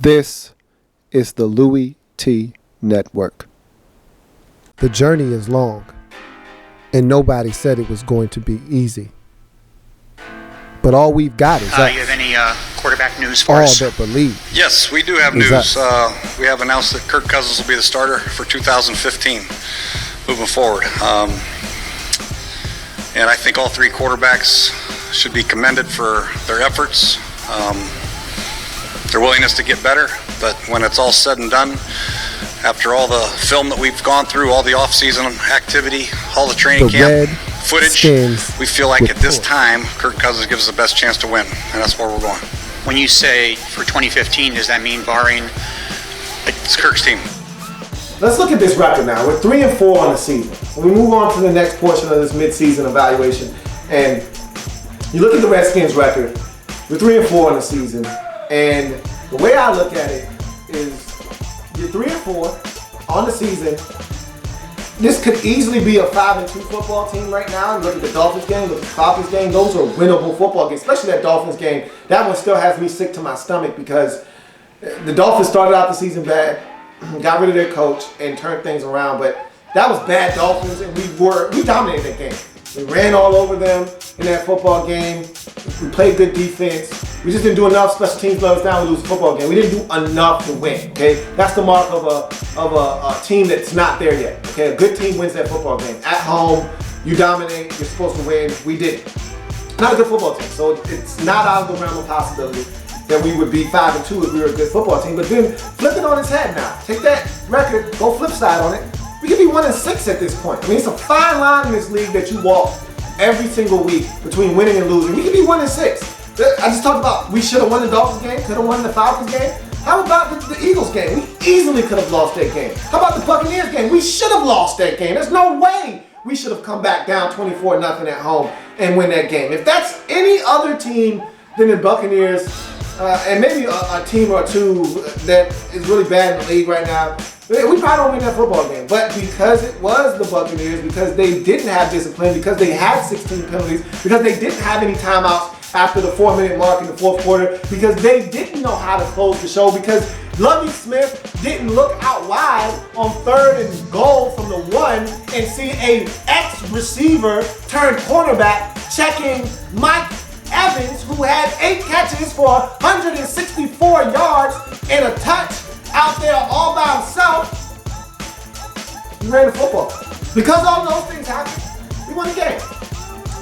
This is the Louie T Network. The journey is long, and nobody said it was going to be easy. But all we've got is us. You have any quarterback news for us? All that believe. Yes, we do have news. We have announced that Kirk Cousins will be the starter for 2015 moving forward. And I think all three quarterbacks should be commended for their efforts, their willingness to get better. But when it's all said and done, after all the film that we've gone through, all the off-season activity, all the training camp footage, we feel like at this time, Kirk Cousins gives us the best chance to win, and that's where we're going. When you say for 2015, does that mean barring It's Kirk's team. Let's look at this record now. We're 3-4 on the season. So we move on to the next portion of this midseason evaluation. And you look at the Redskins record. We're 3-4 on the season. And the way I look at it is you're 3-4 on the season. This could easily be a 5-2 football team right now. Look at the Dolphins game, look at the Falcons game. Those are winnable football games, especially that Dolphins game. That one still has me sick to my stomach because the Dolphins started out the season bad, got rid of their coach, and turned things around. But that was bad Dolphins, and we dominated that game. We ran all over them in that football game. We played good defense. We just didn't do enough. Special teams let us down. We lose the football game. We didn't do enough to win. Okay, that's the mark of a team that's not there yet. Okay, a good team wins that football game at home. You dominate. You're supposed to win. We didn't. Not a good football team. So it's not out of the realm of possibility that we would be 5-2 if we were a good football team. But then flip it on its head now. Take that record, go flip side on it. We could be 1-6 at this point. I mean, it's a fine line in this league that you walk every single week between winning and losing. We could be 1-6. I just talked about we should have won the Dolphins game, could have won the Falcons game. How about the Eagles game? We easily could have lost that game. How about the Buccaneers game? We should have lost that game. There's no way we should have come back down 24-0 at home and win that game. If that's any other team than the Buccaneers, and maybe a team or two that is really bad in the league right now, we probably don't win that football game. But because it was the Buccaneers, because they didn't have discipline, because they had 16 penalties, because they didn't have any timeouts after the 4-minute mark in the fourth quarter, because they didn't know how to close the show, because Lovie Smith didn't look out wide on 3rd and goal from the 1 and see a ex-receiver turned cornerback checking Mike Evans, who had 8 catches for 164 yards and a touch out there all by himself. He ran the football. Because all those things happened, we won the game.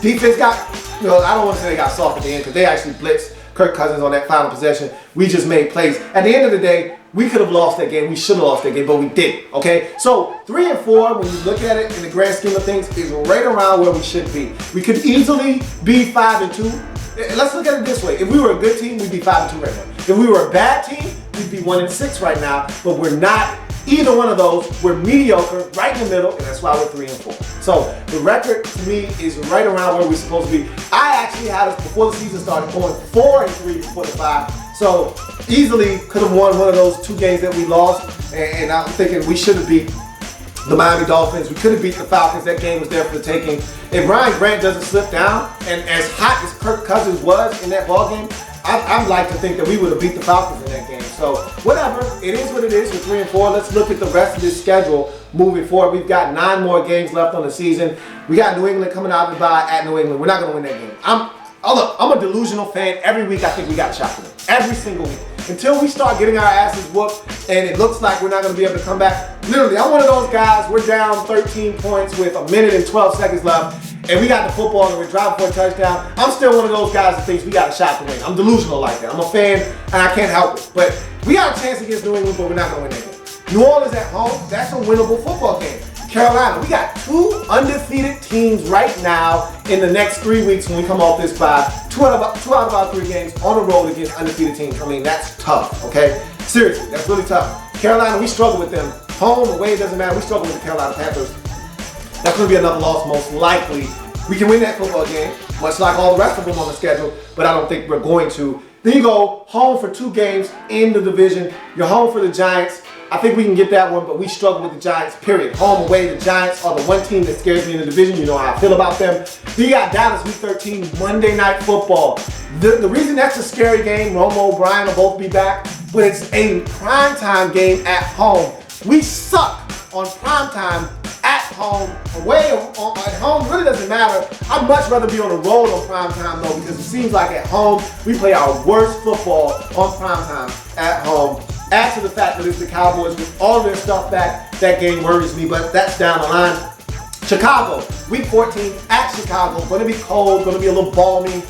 Defense got, I don't want to say they got soft at the end because they actually blitzed Kirk Cousins on that final possession. We just made plays. At the end of the day, we could have lost that game. We should have lost that game, but we didn't, okay? So 3-4, when you look at it in the grand scheme of things, is right around where we should be. We could easily be 5-2. Let's look at it this way. If we were a good team, we'd be 5-2 right now. If we were a bad team, we'd be 1-6 right now, but we're not either one of those. We're mediocre, right in the middle, and that's why we're 3-4. So the record to me is right around where we're supposed to be. I actually had us before the season started going 4-3 before the 5. So easily could have won one of those 2 games that we lost, and I'm thinking we should have beat the Miami Dolphins. We could have beat the Falcons. That game was there for the taking. If Ryan Grant doesn't slip down, and as hot as Kirk Cousins was in that ball game, I'd like to think that we would have beat the Falcons in that game. So whatever, it is what it is. We're 3-4. Let's look at the rest of this schedule moving forward. We've got 9 more games left on the season. We got New England coming out of the bye at New England. We're not going to win that game. I'm a delusional fan. Every week I think we got a shot to win. Every single week. Until we start getting our asses whooped and it looks like we're not going to be able to come back. Literally, I'm one of those guys. We're down 13 points with 1 minute and 12 seconds left, and we got the football and we're driving for a touchdown. I'm still one of those guys that thinks we got a shot to win. I'm delusional like that. I'm a fan and I can't help it. But we got a chance against New England, but we're not going to win that game. New Orleans at home, that's a winnable football game. Carolina, we got 2 undefeated teams right now in the next 3 weeks when we come off this bye. 2 out of our 3 games on the road against undefeated teams. I mean, that's tough, okay? Seriously, that's really tough. Carolina, we struggle with them. Home, away, it doesn't matter. We struggle with the Carolina Panthers. That's going to be another loss most likely. We can win that football game, much like all the rest of them on the schedule, but I don't think we're going to. Then you go home for 2 games in the division. You're home for the Giants. I think we can get that one, but we struggle with the Giants, period. Home, away, the Giants are the one team that scares me in the division. You know how I feel about them. Then you got Dallas week 13, Monday Night Football. The reason that's a scary game, Romo, Brian will both be back, but it's a primetime game at home. We suck on primetime at home. Away at home really doesn't matter. I'd much rather be on the road on primetime though, because it seems like at home we play our worst football on primetime at home. Add to the fact that it's the Cowboys with all of their stuff back, that game worries me, but that's down the line. Chicago, week 14 at Chicago, going to be cold, going to be a little balmy.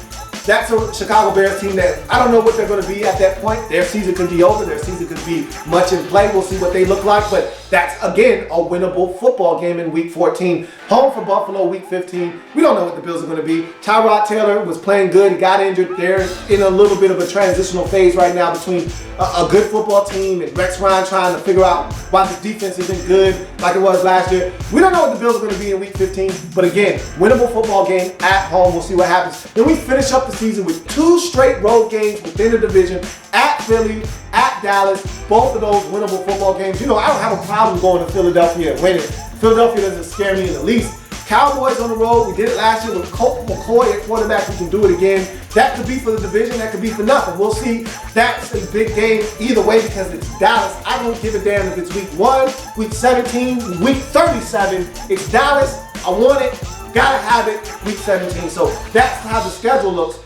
That's a Chicago Bears team that I don't know what they're going to be at that point. Their season could be over. Their season could be much in play. We'll see what they look like. But that's, again, a winnable football game in week 14. Home for Buffalo, week 15. We don't know what the Bills are going to be. Tyrod Taylor was playing good. He got injured. They're in a little bit of a transitional phase right now between a good football team and Rex Ryan trying to figure out why the defense isn't good like it was last year. We don't know what the Bills are going to be in week 15. But again, winnable football game at home. We'll see what happens. Then we finish up the season with 2 straight road games within the division, at Philly, at Dallas, both of those winnable football games. You know, I don't have a problem going to Philadelphia and winning. Philadelphia doesn't scare me in the least. Cowboys on the road, we did it last year with Colt McCoy at quarterback. We can do it again. That could be for the division, that could be for nothing. We'll see. That's a big game either way because it's Dallas. I don't give a damn if it's week 1, week 17, week 37. It's Dallas. I want it. Gotta have it week 17. So that's how the schedule looks.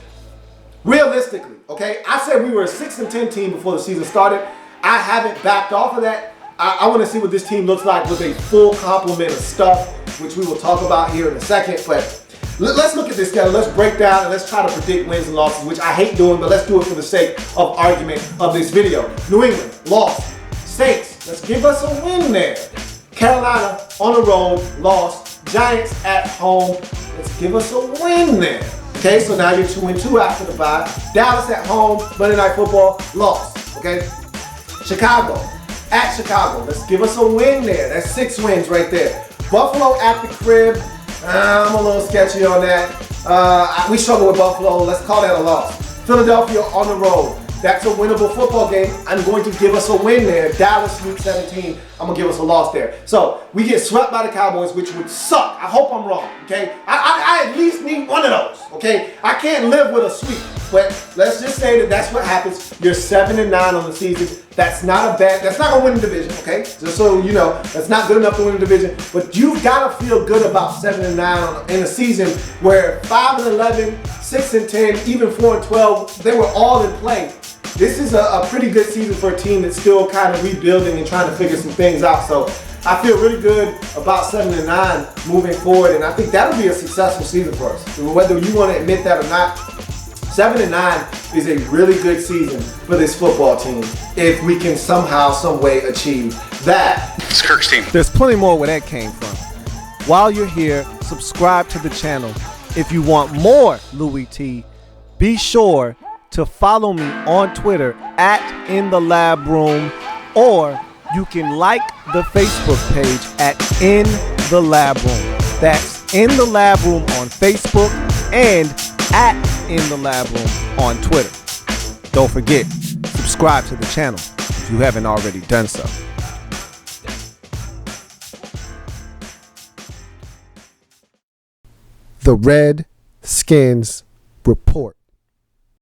Realistically, okay, I said we were a 6-10 team before the season started. I haven't backed off of that. I want to see what this team looks like with a full complement of stuff, which we will talk about here in a second. But let's look at this schedule. Let's break down and let's try to predict wins and losses, which I hate doing, but let's do it for the sake of argument of this video. New England, lost. Saints, let's give us a win there. Carolina, on the road, lost. Giants at home, let's give us a win there. Okay, so now you're 2-2 after the bye. Dallas at home, Monday Night Football, lost. Okay, Chicago, at Chicago, let's give us a win there. That's 6 wins right there. Buffalo at the crib, I'm a little sketchy on that. We struggle with Buffalo, let's call that a loss. Philadelphia on the road, that's a winnable football game. I'm going to give us a win there. Dallas week 17, I'm going to give us a loss there. So we get swept by the Cowboys, which would suck. I hope I'm wrong, okay? I at least need one of those, okay? I can't live with a sweep, but let's just say that that's what happens. You're 7-9 on the season. That's not going to win the division, okay? Just so you know, that's not good enough to win the division, but you've got to feel good about 7-9 in a season where 5-11, 6-10, even 4-12, they were all in play. This is a pretty good season for a team that's still kind of rebuilding and trying to figure some things out. So I feel really good about 7-9 moving forward, and I think that'll be a successful season for us. Whether you want to admit that or not, 7-9 is a really good season for this football team if we can somehow, some way achieve that. It's Kirk's team. There's plenty more where that came from. While you're here, subscribe to the channel. If you want more Louie T, be sure to follow me on Twitter at InTheLabRoom, or you can like the Facebook page at In The Lab Room. That's In The Lab Room on Facebook and at In The Lab Room on Twitter. Don't forget, subscribe to the channel if you haven't already done so. The Redskins Report.